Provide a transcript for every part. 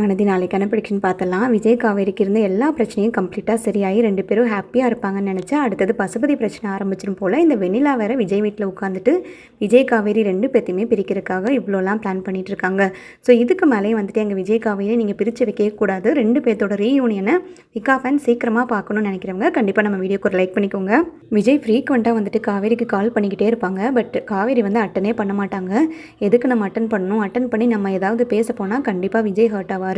ஆனது நாளைக்கான ப்ரெடிக்ஷன் பார்த்தலாம். விஜய் காவேரிக்கு இருந்த எல்லா பிரச்சனையும் கம்ப்ளீட்டாக சரியாகி 2 பேரும் ஹாப்பியாக இருப்பாங்கன்னு நினச்சா, அடுத்தது பசுபதி பிரச்சனை ஆரம்பிச்சிடும் போல். இந்த வெண்ணிலா வேறு விஜய் வீட்டில் உட்காந்துட்டு விஜய் காவேரி 2 பேத்தையுமே பிரிக்கிறதுக்காக இவ்வளோலாம் பிளான் பண்ணிகிட்டு இருக்காங்க. ஸோ இதுக்கு மேலேயே வந்துட்டு எங்கள் விஜய் காவேரியை நீங்கள் பிரித்து வைக்கவே கூடாது. 2 பேர்த்தோட ரீயூனியனை விகா ஃபேன் சீக்கிரமாக பார்க்கணும்னு நினைக்கிறவங்க கண்டிப்பாக நம்ம வீடியோக்கு ஒரு லைக் பண்ணிக்கோங்க. விஜய் ஃப்ரீக்வெண்ட்டாக வந்துட்டு காவேரிக்கு கால் பண்ணிக்கிட்டே இருப்பாங்க. பட் காவேரி வந்து அட்டனே பண்ண மாட்டாங்க. எதுக்கு நம்ம அட்டன் பண்ணணும், அட்டன் பண்ணி நம்ம ஏதாவது பேச போனால் கண்டிப்பாக விஜய் ஹர்ட் ஆவார்.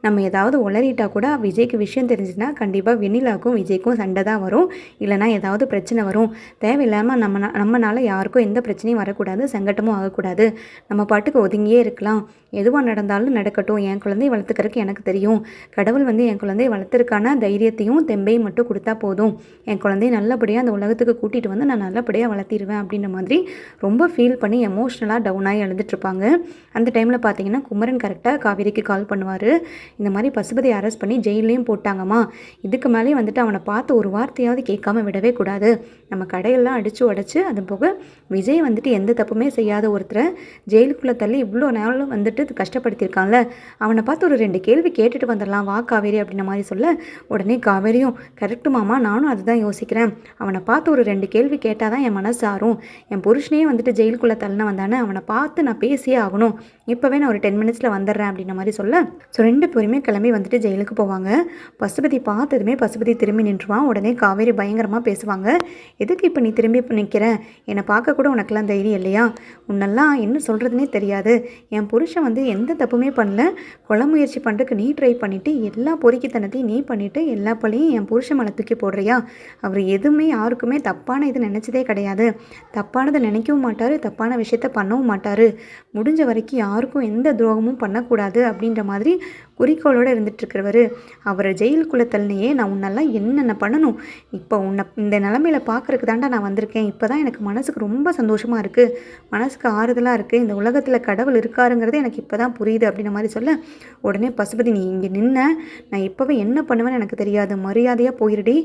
நம்ம ஏதாவது உளறிட்டா கூட விஜய்க்கு விஷயம் தெரிஞ்சுன்னா கண்டிப்பாக வெண்ணிலாவுக்கும் விஜய்க்கும் சண்டை தான் வரும், இல்லைனா ஏதாவது பிரச்சனை வரும். தேவையில்லாமல் நம்மனால யாருக்கும் எந்த பிரச்சனையும் வரக்கூடாது, சங்கட்டமும் ஆகக்கூடாது. நம்ம பாட்டுக்கு ஒதுங்கியே இருக்கலாம். எதுவாக நடந்தாலும் நடக்கட்டும், என் குழந்தையை வளர்த்துக்கிறதுக்கு எனக்கு தெரியும். கடவுள் வந்து என் குழந்தையை வளர்த்துறதுக்கான தைரியத்தையும் தெம்பையும் மட்டும் கொடுத்தா போதும். என் குழந்தையை நல்லபடியாக அந்த உலகத்துக்கு கூட்டிகிட்டு வந்து நான் நல்லபடியாக வளர்த்திடுவேன் அப்படின்ற மாதிரி ரொம்ப ஃபீல் பண்ணி எமோஷ்னலாக டவுனாகி எழுந்துட்டுருப்பாங்க. அந்த டைமில் பார்த்தீங்கன்னா குமரன் கரெக்டாக காவேரிக்கு கால் பண்ணுவார். இந்த மாதிரி பசுபதியை அரெஸ்ட் பண்ணி ஜெயிலையும் போட்டாங்கம்மா, இதுக்கு மேலேயும் வந்துட்டு அவனை பார்த்து ஒரு வார்த்தையாவது கேட்காம விடவே கூடாது. நம்ம கடையெல்லாம் அடித்து உடச்சி, அது போக விஜய் வந்துட்டு எந்த தப்புமே செய்யாத ஒருத்தரை ஜெயிலுக்குள்ளே தள்ளி இவ்வளோ நேரம் வந்துட்டு கஷ்டப்படுத்தியிருக்கான்ல, அவனை பார்த்து ஒரு 2 கேள்வி கேட்டுட்டு வந்துடலாம் வா காவேரி அப்படின்ற மாதிரி சொல்ல, உடனே காவேரியும் கரெக்டு மாமா, நானும் அதுதான் யோசிக்கிறேன். அவனை பார்த்து ஒரு 2 கேள்வி கேட்டால் தான் என் மனசு ஆறும். என் புருஷனையே வந்துட்டு ஜெயிலுக்குள்ளே தள்ளின வந்தானே, அவனை பார்த்து நான் பேசியே ஆகணும். இப்போவே நான் ஒரு 10 மினிட்ஸில் வந்துடுறேன் அப்படின்ற மாதிரி சொல்ல, ஸோ 2 பேருமே கிளம்பி வந்துட்டு ஜெயிலுக்கு போவாங்க. பசுபதி பார்த்ததுமே பசுபதி திரும்பி நின்றுவான். உடனே காவேரி பயங்கரமாக பேசுவாங்க. எதுக்கு இப்போ நீ திரும்பி நிற்கிற? என்னை பார்க்க கூட உனக்கெல்லாம் தைரியம் இல்லையா? உன்னெல்லாம் என்ன சொல்கிறதுனே தெரியாது. என் புருஷன் வந்து எந்த தப்புமே பண்ணல. கொலை முயற்சி பண்ணுறதுக்கு நீ ட்ரை பண்ணிவிட்டு எல்லா பொறுக்கித்தனத்தையும் நீ பண்ணிவிட்டு எல்லா பழியும் என் புருஷன் மேலே தூக்கி போடுறியா? அவர் எதுவுமே யாருக்குமே தப்பான இது நினச்சதே கிடையாது. தப்பானதை நினைக்கவும் மாட்டார், தப்பான விஷயத்த பண்ணவும் மாட்டார். முடிஞ்ச வரைக்கும் யாருக்கும் எந்த துரோகமும் பண்ணக்கூடாது அப்படின்ற மாதிரி குறிக்கோளோடு இருந்துகிட்ருக்கிறவர். அவரை ஜெயிலுக்குள்ளே தள்ளினையே, நான் உன்னெல்லாம் என்னென்ன பண்ணணும்? இப்போ உன்னை இந்த நிலமையில பார்க்குறக்கு தாண்டா நான் வந்திருக்கேன். இப்போ தான் எனக்கு மனசுக்கு ரொம்ப சந்தோஷமாக இருக்குது, மனசுக்கு ஆறுதலாக இருக்குது. இந்த உலகத்தில் கடவுள் இருக்காருங்கிறது எனக்கு இப்போ தான் புரியுது அப்படின்ற மாதிரி சொல்ல, உடனே பசுபதி நீ இங்கே நின்ன, நான் இப்போவே என்ன பண்ணுவேன்னு எனக்கு தெரியாது, மரியாதையாக போயிடுடி.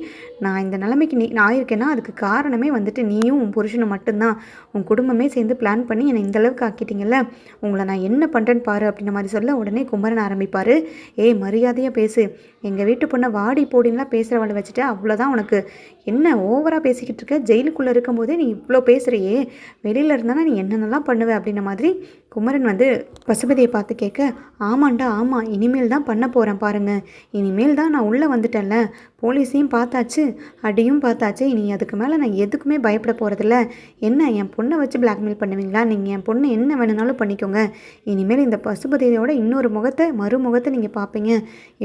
நான் இந்த நிலைமைக்கு நான் ஆயிருக்கேன்னா அதுக்கு காரணமே வந்துட்டு நீயும் உன் புருஷனும் மட்டும்தான். உன் குடும்பமே சேர்ந்து பிளான் பண்ணி என்னை இந்தளவுக்கு ஆக்கிட்டீங்கல்ல, உங்களை நான் என்ன பண்ணுறேன்னு பாரு அப்படின்ற மாதிரி சொல்ல, உடனே குமரன் ஆரம்பிப்பார். ஏய் மரியாதையாக பேசு, எங்கள் வீட்டு பொண்ணை வாடி போடின்லாம் பேசுகிறவளை வச்சுட்டு அவ்வளோதான் உனக்கு. என்ன ஓவராக பேசிக்கிட்டு இருக்க? ஜெயிலுக்குள்ளே இருக்கும்போதே நீ இவ்வளோ பேசுகிறியே, வெளியில் இருந்தானா நீ என்னென்னலாம் பண்ணுவ அப்படின்ற மாதிரி குமரன் வந்து பசுபதியை பார்த்து கேட்க, ஆமாண்டா ஆமாம், இனிமேல் தான் பண்ண போகிறேன் பாருங்கள். இனிமேல் தான் நான் உள்ளே வந்துட்டேன்ல, போலீஸையும் பார்த்தாச்சு, அடியும் பார்த்தாச்சு, இனி அதுக்கு மேலே நான் எதுக்குமே பயப்பட போகிறதில்ல. என்ன என் பொண்ணை வச்சு பிளாக்மெயில் பண்ணுவீங்களா? நீங்கள் என் பொண்ணு என்ன வேணுனாலும் பண்ணிக்கோங்க. இனிமேல் இந்த பசுபதியோட இன்னொரு மறுமுகத்தை நீங்கள் பார்ப்பீங்க.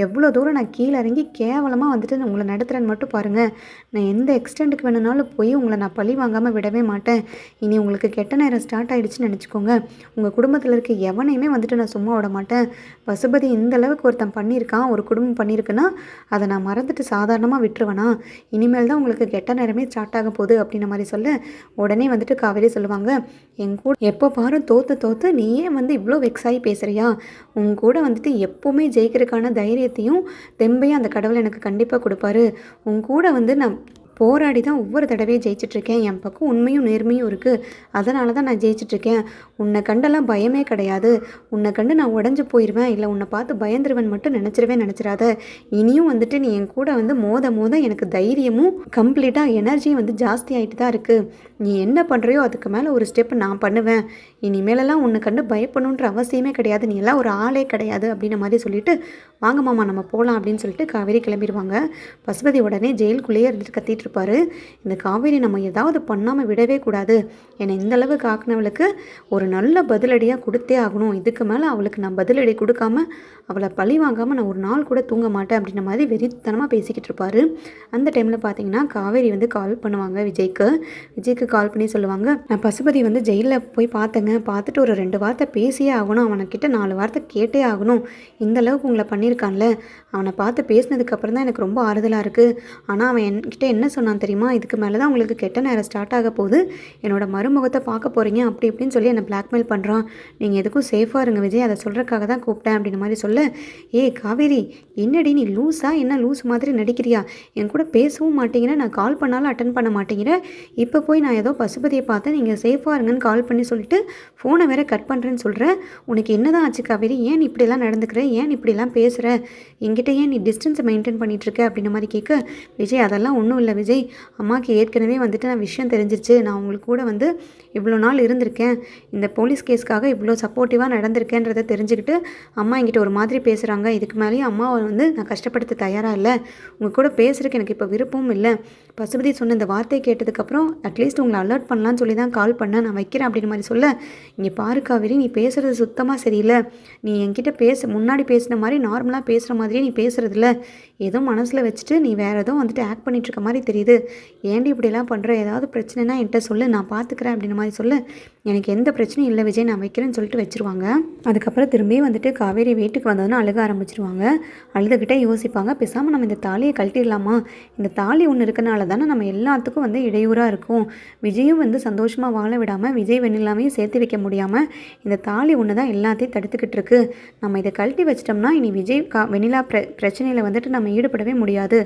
எவ்வளோ தூரம் நான் கீழே இறங்கி கேவலமாக வந்துட்டு உங்களை நடத்துகிறேன்னு மட்டும் பாருங்கள். நான் எந்த எக்ஸ்டெண்டுக்கு வேணுனாலும் போய் உங்களை நான் பழி வாங்காமல் விடவே மாட்டேன். இனி உங்களுக்கு கெட்ட நேரம் ஸ்டார்ட் ஆகிடுச்சுன்னு நினச்சிக்கோங்க. உங்கள் குடும்பத்தில் இருக்க எவனையுமே வந்துட்டு நான் சும்மா விட மாட்டேன். பசுபதி இந்த அளவுக்கு ஒருத்தன் பண்ணியிருக்கான், ஒரு குடும்பம் பண்ணியிருக்குன்னா அதை நான் மறந்துட்டு சாதாரணமாக விட்டுருவேனா? இனிமேல் தான் உங்களுக்கு கெட்ட நேரமே ஸ்டார்ட் ஆக போகுது அப்படின்ற மாதிரி சொல்ல, உடனே வந்துட்டு காவேரி சொல்லுவாங்க, என் கூட எப்போ பாரு தோற்று நீயே வந்து இவ்வளோ வெக்ஸாகி பேசுகிறியா? உன் கூட வந்துட்டு எப்போவுமே ஜெயிக்கிறதுக்கான தைரியத்தையும் தெம்பையும் அந்த கடவுள் எனக்கு கண்டிப்பாக கொடுப்பாரு. உன் கூட வந்து நான் போராடி தான் ஒவ்வொரு தடவையும் ஜெயிச்சிட்ருக்கேன். என் பக்கம் உண்மையும் நேர்மையும் இருக்குது, அதனால தான் நான் ஜெயிச்சிட்ருக்கேன். உன்னை கண்டெல்லாம் பயமே கிடையாது. உன்னை கண்டு நான் உடஞ்சி போயிடுவேன், இல்லை உன்னை பார்த்து பயந்துருவன் மட்டும் நினச்சிடாத. இனியும் வந்துட்டு நீ என் கூட வந்து மோத எனக்கு தைரியமும் கம்ப்ளீட்டாக எனர்ஜியும் வந்து ஜாஸ்தி ஆகிட்டு தான் இருக்குது. நீ என்ன பண்ணுறியோ அதுக்கு மேலே ஒரு ஸ்டெப் நான் பண்ணுவேன். இனிமேலெல்லாம் உன்னை கண்டு பயப்படணுன்ற அவசியமே கிடையாது, நீ எல்லாம் ஒரு ஆளே கிடையாது அப்படின்ற மாதிரி சொல்லிட்டு, வாங்க மாமா நம்ம போகலாம் அப்படின்னு சொல்லிட்டு காவேரி கிளம்பிடுவாங்க. பசுபதி உடனே ஜெயிலுக்குள்ளேயே இருந்துட்டு கத்திட்டு இருப்பார். இந்த காவேரி நம்ம ஏதாவது பண்ணாமல் விடவே கூடாது. என்னை இந்தளவுக்கு ஆக்கினவளுக்கு ஒரு நல்ல பதிலடியாக கொடுத்தே ஆகணும். இதுக்கு மேலே அவளுக்கு நான் பதிலடி கொடுக்காம அவளை பழி வாங்காமல் நான் ஒரு நாள் கூட தூங்க மாட்டேன் அப்படின்ற மாதிரி வெறித்தனமாக பேசிக்கிட்டு இருப்பார். அந்த டைமில் பார்த்தீங்கன்னா காவேரி வந்து கால் பண்ணுவாங்க விஜய்க்கு கால் பண்ணி சொல்லுவாங்க, நான் பசுபதி வந்து ஜெயிலில் போய் பார்த்தேங்க, பார்த்துட்டு ஒரு 2 வார்த்தை பேசியே ஆகணும், அவனைக்கிட்ட 4 வார்த்தை கேட்டே ஆகணும். இந்தளவுக்கு உங்களை பண்ணியிருக்கான்ல, அவனை பார்த்து பேசினதுக்கப்புறம் தான் எனக்கு ரொம்ப ஆறுதலாக இருக்குது. ஆனால் அவன் என்கிட்ட என்ன சொன்னான் தெரியுமா? இதுக்கு மேலே தான் உங்களுக்கு கெட்ட நேரம் ஸ்டார்ட் ஆக போகுது, என்னோட மறுமுகத்தை பார்க்க போகிறீங்க அப்படி இப்படின்னு சொல்லி என்னை பிளாக்மெயில் பண்ணுறான். நீங்கள் எதுக்கும் சேஃபாக இருங்க விஜய், அதை சொல்கிறக்காக தான் கூப்பிட்டேன் அப்படின்ற மாதிரி சொல்ல, ஏய் காவேரி என்னடி நீ லூஸா? என்ன லூஸ் மாதிரி நடிக்கிறியா? என் கூட பேசவும் மாட்டேங்கிற, நான் கால் பண்ணாலும் அட்டன் பண்ண மாட்டேங்கிற. இப்போ போய் நான் ஏதோ பசுபதியை பார்த்தேன், நீங்கள் சேஃபாக இருங்கன்னு கால் பண்ணி சொல்லிட்டு ஃபோனை வேற கட் பண்ணுறேன்னு சொல்கிற. உனக்கு என்னதான் ஆச்சு காவேரி? ஏன் நீ இப்படிலாம் நடந்துக்கிற? ஏன் நீ இப்படிலாம் பேசுகிற? என்கிட்ட ஏன் நீ டிஸ்டன்ஸை மெயின்டைன் பண்ணிகிட்ருக்க அப்படின்ற மாதிரி கேட்க, விஜய் அதெல்லாம் ஒன்றும் இல்லை விஜய், அம்மாவுக்கு ஏற்கனவே வந்துட்டு நான் விஷயம் தெரிஞ்சிருச்சு. நான் உங்களுக்கு கூட வந்து இவ்வளோ நாள் இருந்திருக்கேன், இந்த போலீஸ் கேஸ்க்காக இவ்வளோ சப்போர்ட்டிவாக நடந்திருக்கேன்றதை தெரிஞ்சுக்கிட்டு அம்மா என்கிட்ட ஒரு மாதிரி பேசுகிறாங்க. இதுக்கு மேலேயும் அம்மாவை வந்து நான் கஷ்டப்படுத்த தயாராக இல்லை. உங்கள் கூட பேசுகிறதுக்கு எனக்கு இப்போ விருப்பமும் இல்லை. பசுபதி சொன்ன இந்த வார்த்தையை கேட்டதுக்கப்புறம் அட்லீஸ்ட் உங்களை அலர்ட் பண்ணலான்னு சொல்லி தான் கால் பண்ணேன், நான் வைக்கிறேன் அப்படின்னு மாதிரி சொல்ல, இங்கே பாரு காவேரி, நீ பேசுகிறது சுத்தமாக சரியில்லை. நீ என்கிட்ட முன்னாடி பேசின மாதிரி நார்மலாக பேசுகிற மாதிரியே நீ பேசுகிறதில்ல. ஏதோ மனசில் வச்சுட்டு நீ வேறு ஏதோ வந்துட்டு ஆக்ட் பண்ணிகிட்ருக்க மாதிரி தெரியுது. ஏன்டி இப்படிலாம் பண்ணுற? ஏதாவது பிரச்சனைனா என்கிட்ட சொல்லு, நான் பார்த்துக்கிறேன் அப்படின்ற மாதிரி சொல்ல, எனக்கு எந்த பிரச்சனையும் இல்லை விஜய், நான் வைக்கிறேன்னு சொல்லிட்டு வச்சுருவாங்க. அதுக்கப்புறம் திரும்பி வந்துட்டு காவேரி வீட்டுக்கு வந்ததுன்னு அழுக ஆரம்பிச்சிருவாங்க. அழுதுகிட்டே யோசிப்பாங்க, பேசாமல் நம்ம இந்த தாலியை கழட்டிடலாமா? இந்த தாலி ஒன்று இருக்கனால தானே நம்ம எல்லாத்துக்கும் வந்து இடையூறாக இருக்கும். விஜயும் வந்து சந்தோஷமாக வாழ விடாமல் விஜய் வெண்ணிலாமையும் சேர்த்து வைக்க முடியாமல் இந்த தாலி ஒன்று தான் எல்லாத்தையும் தடுத்துக்கிட்டு இருக்கு. நம்ம இதை கழட்டி வச்சிட்டோம்னா இனி விஜய் வெண்ணிலா பிரச்சனையில் வந்துட்டு நம்ம ஈடுபடவே முடியாது.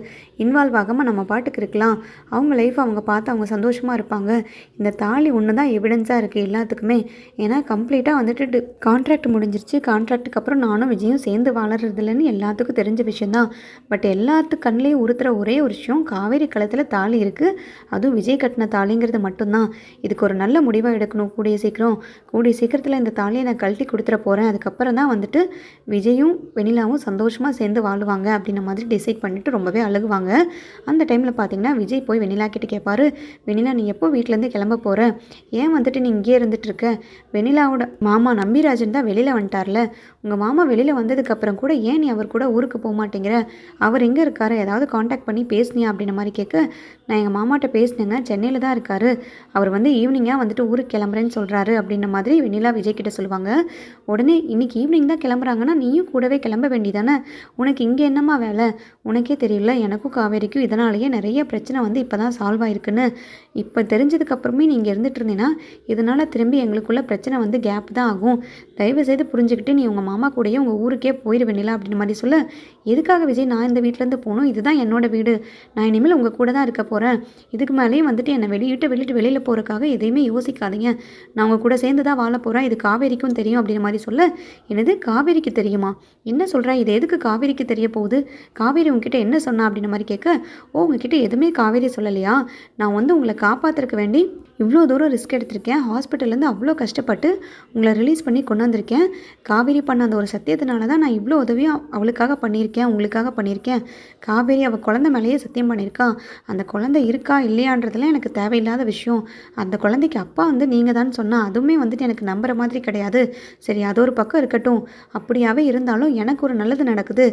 இன்வால்வ் ஆகாமல் நம்ம பாட்டுக்கு இருக்கலாம். அவங்க லைஃப் அவங்க பார்த்து அவங்க சந்தோஷமாக இருப்பாங்க. இந்த தாலி ஒன்று தான் எவிடன்ஸாக இருக்குது எல்லாத்துக்குமே. ஏன்னா கம்ப்ளீட்டாக வந்துட்டு கான்ட்ராக்ட் முடிஞ்சிருச்சு. கான்ட்ராக்டுக்கு அப்புறம் நானும் விஜயும் சேர்ந்து வாழறதில்லன்னு எல்லாத்துக்கும் தெரிஞ்ச விஷயந்தான். பட் எல்லாத்துக்கு கண்ணிலையும் உறுத்துற ஒரே ஒரு விஷயம், காவேரி கழுத்தில் தாலி இருக்குது, அதுவும் விஜய் கட்டின தாலிங்கிறது மட்டும்தான். இதுக்கு ஒரு நல்ல முடிவாக எடுக்கணும் கூடிய சீக்கிரத்தில் இந்த தாலியை நான் கழட்டி கொடுத்துட போகிறேன். அதுக்கப்புறம் தான் வந்துட்டு விஜயும் வெண்ணிலாவும் சந்தோஷமாக சேர்ந்து வாழுவாங்க அப்படின்ன மாதிரி டிசைட் பண்ணிவிட்டு ரொம்பவே அழுகுவாங்க. அந்த டைமில் பார்த்தீங்கன்னா விஜய் போய் வெண்ணிலா கிட்ட கேட்பாரு, வெண்ணிலா நீ எப்போ வீட்டிலேருந்து கிளம்ப போகிற? ஏன் வந்துட்டு நீ இங்கேயே இருந்துட்டு இருக்க? வெண்ணிலாவோட மாமா நம்பிராஜன் தான் வெளியில் வந்துட்டார்ல, உங்கள் மாமா வெளியில் வந்ததுக்கப்புறம் கூட ஏன் நீ அவர் கூட ஊருக்கு போக மாட்டேங்கிற? அவர் எங்கே இருக்காரு? ஏதாவது காண்டாக்ட் பண்ணி பேசுனியா அப்படின்ற மாதிரி கேட்க, நான் எங்கள் மாமாட்ட பேசினேங்க, சென்னையில் தான் இருக்கார், அவர் வந்து ஈவினிங்காக வந்துட்டு ஊருக்கு கிளம்புறேன்னு சொல்கிறாரு அப்படின்ற மாதிரி வெண்ணிலா விஜய் கிட்ட சொல்லுவாங்க. உடனே இன்னைக்கு ஈவினிங் தான் கிளம்புறாங்கன்னா நீயும் கூடவே கிளம்ப வேண்டியதானே? உனக்கு இங்கே என்னம்மா வேலை? உனக்கே தெரியல, எனக்கும் காவேரிக்கும் இதனாலேயே நிறைய பிரச்சனை வந்து இப்போ தான் சால்வ் ஆயிருக்குன்னு. இப்போ தெரிஞ்சதுக்கப்புறமே நீங்கள் இருந்துட்டு இருந்தீங்கன்னா இதனால் திரும்பி எங்களுக்குள்ள பிரச்சனை வந்து கேப் தான் ஆகும். தயவுசெய்து புரிஞ்சுக்கிட்டு நீ உங்கள் மாமா கூடயே உங்கள் ஊருக்கே போயிடுவேனில்ல அப்படின்ற மாதிரி சொல்ல, எதுக்காக விஜய் நான் இந்த வீட்டிலேருந்து போகணும்? இதுதான் என்னோடய வீடு, நான் இனிமேல் உங்கள் கூட தான் இருக்க போகிறேன். இதுக்கு மேலேயும் வந்துட்டு என்னை வெளியில் போகிறதுக்காக எதையுமே யோசிக்காதீங்க. நான் உங்கள் கூட சேர்ந்து தான் வாழ போகிறேன், இது காவேரிக்கும் தெரியும் அப்படின்ற மாதிரி சொல்ல, என்னது காவேரிக்கு தெரியுமா? என்ன சொல்கிறா? இது எதுக்கு காவேரிக்கு தெரிய போகுது? காவேரி உங்ககிட்ட என்ன சொன்னா அப்படின்ற மாதிரி கேட்க, ஓ உங்ககிட்ட எதுவுமே காவேரி சொல்லலையா? நான் வந்து உங்களை காப்பாற்றுறதுக்கு வேண்டி இவ்வளோ தூரம் ரிஸ்க் எடுத்திருக்கேன், ஹாஸ்பிட்டல்லேருந்து அவ்வளோ கஷ்டப்பட்டு உங்களை ரிலீஸ் பண்ணி கொண்டு வந்திருக்கேன். காவேரி பண்ண அந்த ஒரு சத்தியத்தினால தான் நான் இவ்வளோ உதவியும் அவளுக்காக பண்ணியிருக்கேன், உங்களுக்காக பண்ணியிருக்கேன். காவேரி அவள் குழந்தை மேலேயே சத்தியம் பண்ணியிருக்கா. அந்த குழந்தை இருக்கா இல்லையான்றதுலாம் எனக்கு தேவையில்லாத விஷயம். அந்த குழந்தைக்கு அப்பா வந்து நீங்கள் தான் சொன்னால் அதுவுமே வந்துட்டு எனக்கு நம்புகிற மாதிரி கிடையாது. சரி அது ஒரு பக்கம் இருக்கட்டும், அப்படியாவே இருந்தாலும் எனக்கு ஒரு நல்லது நடக்குது,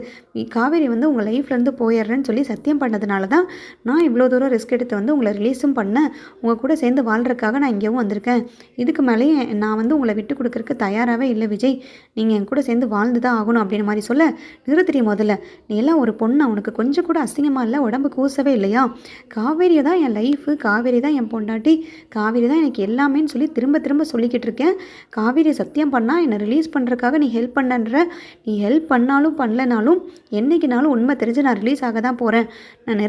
காவேரி வந்து உங்கள் லைஃப்லேருந்து போயிடுறேன்னு சொல்லி சத்தியம் பண்ணதுனால தான் நான் இவ்வளோ தூரம் ரிஸ்க் எடுத்து வந்து உங்களை ரிலீஸும் பண்ணேன், உங்கள் கூட சேர்ந்து வாழ்கிறதுக்காக நான் இங்கேயும் வந்திருக்கேன். இதுக்கு மேலேயே நான் வந்து உங்களை விட்டு கொடுக்கறதுக்கு தயாராகவே இல்லை விஜய், நீங்கள் என் கூட சேர்ந்து வாழ்ந்து தான் ஆகணும் அப்படின்ற மாதிரி சொல்ல, நிறுத்திய முதல்ல, நீ எல்லாம் ஒரு பொண்ணு, உனக்கு கொஞ்சம் கூட அசிங்கமாக இல்லை, உடம்பு கூசவே இல்லையா? காவேரியை தான் என் லைஃபு, காவேரி தான் என் பொண்டாட்டி, காவேரி தான் எனக்கு எல்லாமேன்னு சொல்லி திரும்ப திரும்ப சொல்லிக்கிட்டு இருக்கேன். காவேரி சத்தியம் பண்ணால் என்னை ரிலீஸ் பண்ணுறதுக்காக நீ ஹெல்ப் பண்ணன்ற, நீ ஹெல்ப் பண்ணாலும் பண்ணலனாலும் என்றைக்குனாலும் உண்மை தெரிஞ்சு நான் ரிலீஸ் ஆக தான் போகிறேன். நான்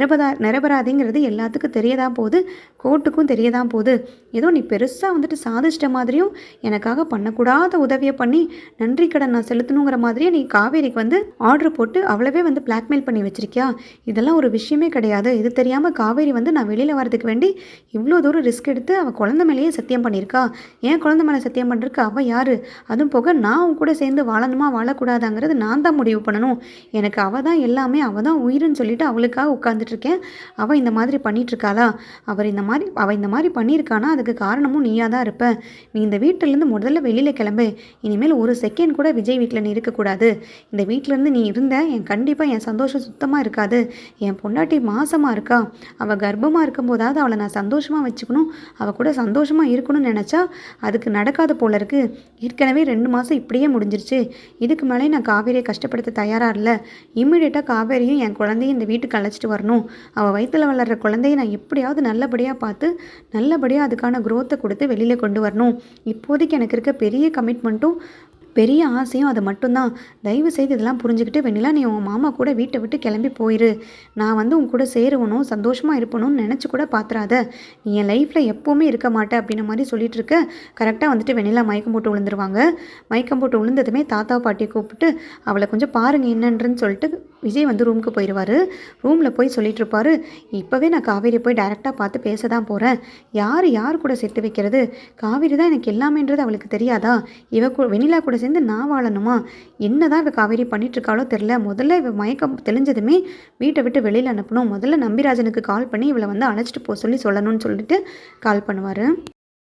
நிரபராதிங்கிறது எல்லாத்துக்கும் தெரியதான் போகுது, கோர்ட்டுக்கும் தெரியதான் போகுது. ஏதோ நீ பெருசாக வந்துட்டு சாதிச்சிட்ட மாதிரியும் எனக்காக பண்ணக்கூடாத உதவியை பண்ணி நன்றி கடன் நான் செலுத்தணுங்கிற மாதிரியே நீ காவேரிக்கு வந்து ஆர்டர் போட்டு அவ்வளவே வந்து பிளாக்மெயில் பண்ணி வச்சிருக்கியா? இதெல்லாம் ஒரு விஷயமே கிடையாது. இது தெரியாமல் காவேரி வந்து நான் வெளியில் வரதுக்கு வேண்டி இவ்வளோ தூரம் ரிஸ்க் எடுத்து அவள் குழந்தை மேலேயே சத்தியம் பண்ணியிருக்கா. ஏன் குழந்தை மேலே சத்தியம் பண்ணுறதுக்கு அவள் யார்? அதுவும் போக நான் உன் கூட சேர்ந்து வாழணுமா வாழக்கூடாதாங்கிறது நான் தான் முடிவு பண்ணணும். எனக்கு அவள் தான் எல்லாமே, அவள் தான் உயிர்னு சொல்லிட்டு அவளுக்காக உட்காந்துட்ருக்கேன். அவள் இந்த மாதிரி பண்ணிகிட்ருக்காளா? அவள் இந்த மாதிரி பண்ணியிருக்கானா அதுக்கு காரணமும் நீயாக தான் இருப்ப. நீ இந்த வீட்டிலேருந்து முதல்ல வெளியில் கிளம்பு. இனிமேல் ஒரு செகண்ட் கூட விஜய் வீட்டில் நீ இருக்கக்கூடாது. இந்த வீட்டிலேருந்து நீ இருந்த கண்டிப்பாக என் சந்தோஷம் சுத்தமாக இருக்காது. என் பொண்டாட்டி மாசமாக இருக்கா, அவள் கர்ப்பமாக இருக்கும்போதாவது அவளை நான் சந்தோஷமாக வச்சுக்கணும், அவள் கூட சந்தோஷமாக இருக்கணும்னு நினச்சா அதுக்கு நடக்காத போல இருக்குது. ஏற்கனவே 2 மாதம் இப்படியே முடிஞ்சிருச்சு. இதுக்கு மேலே நான் காவேரியை கஷ்டப்படுத்த தயாராக இல்லை. இம்மிடியேட்டாக காவேரியும் என் குழந்தையும் இந்த வீட்டுக்கு அழைச்சிட்டு வரணும். அவள் வயிற்றில் வளர்கிற குழந்தையை நான் எப்படியாவது நல்லபடியாக பார்த்து நல்லபடியாக அதுக்கான குரோத்தை கொடுத்து வெளியில் கொண்டு வரணும். இப்போதைக்கு எனக்கு இருக்க பெரிய கமிட்மெண்ட்டும் பெரிய ஆசையும் அது மட்டும்தான். தயவு செய்து இதெல்லாம் புரிஞ்சுக்கிட்டு வெண்ணிலா நீ உன் மாமா கூட வீட்டை விட்டு கிளம்பி போயிரு. நான் வந்து உன் கூட சேருவணும், சந்தோஷமாக இருப்பணும்னு நினச்சி கூட பார்த்துறாத. நீ என் லைஃப்பில் எப்போவுமே இருக்க மாட்டே அப்படின்ன மாதிரி சொல்லிட்டு இருக்க. கரெக்டாக வந்துட்டு வெண்ணிலா மயக்கம் போட்டு விழுந்துருவாங்க. மயக்கம் போட்டு விழுந்ததுமே தாத்தா பாட்டியை கூப்பிட்டு அவளை கொஞ்சம் பாருங்கள் என்னன்றன்னு சொல்லிட்டு விஜய் வந்து ரூமுக்கு போயிடுவார். ரூமில் போய் சொல்லிட்டு இருப்பாரு, இப்போவே நான் காவேரியை போய் டைரெக்டாக பார்த்து பேச தான் போகிறேன். யார் கூட சேர்த்து வைக்கிறது? காவேரி தான் எனக்கு எல்லாமேன்றது அவளுக்கு தெரியாதா? வெண்ணிலா கூட சேர்ந்து நான் வாழணுமா? என்ன தான் இவ காவேரி பண்ணிகிட்ருக்காளோ தெரில. முதல்ல இவ மயக்கம் தெளிஞ்சதுமே வீட்டை விட்டு வெளியில் அனுப்பணும். முதல்ல நம்பிராஜனுக்கு கால் பண்ணி இவளை வந்து அழைச்சிட்டு போக சொல்லணும்னு சொல்லிட்டு கால் பண்ணுவார்.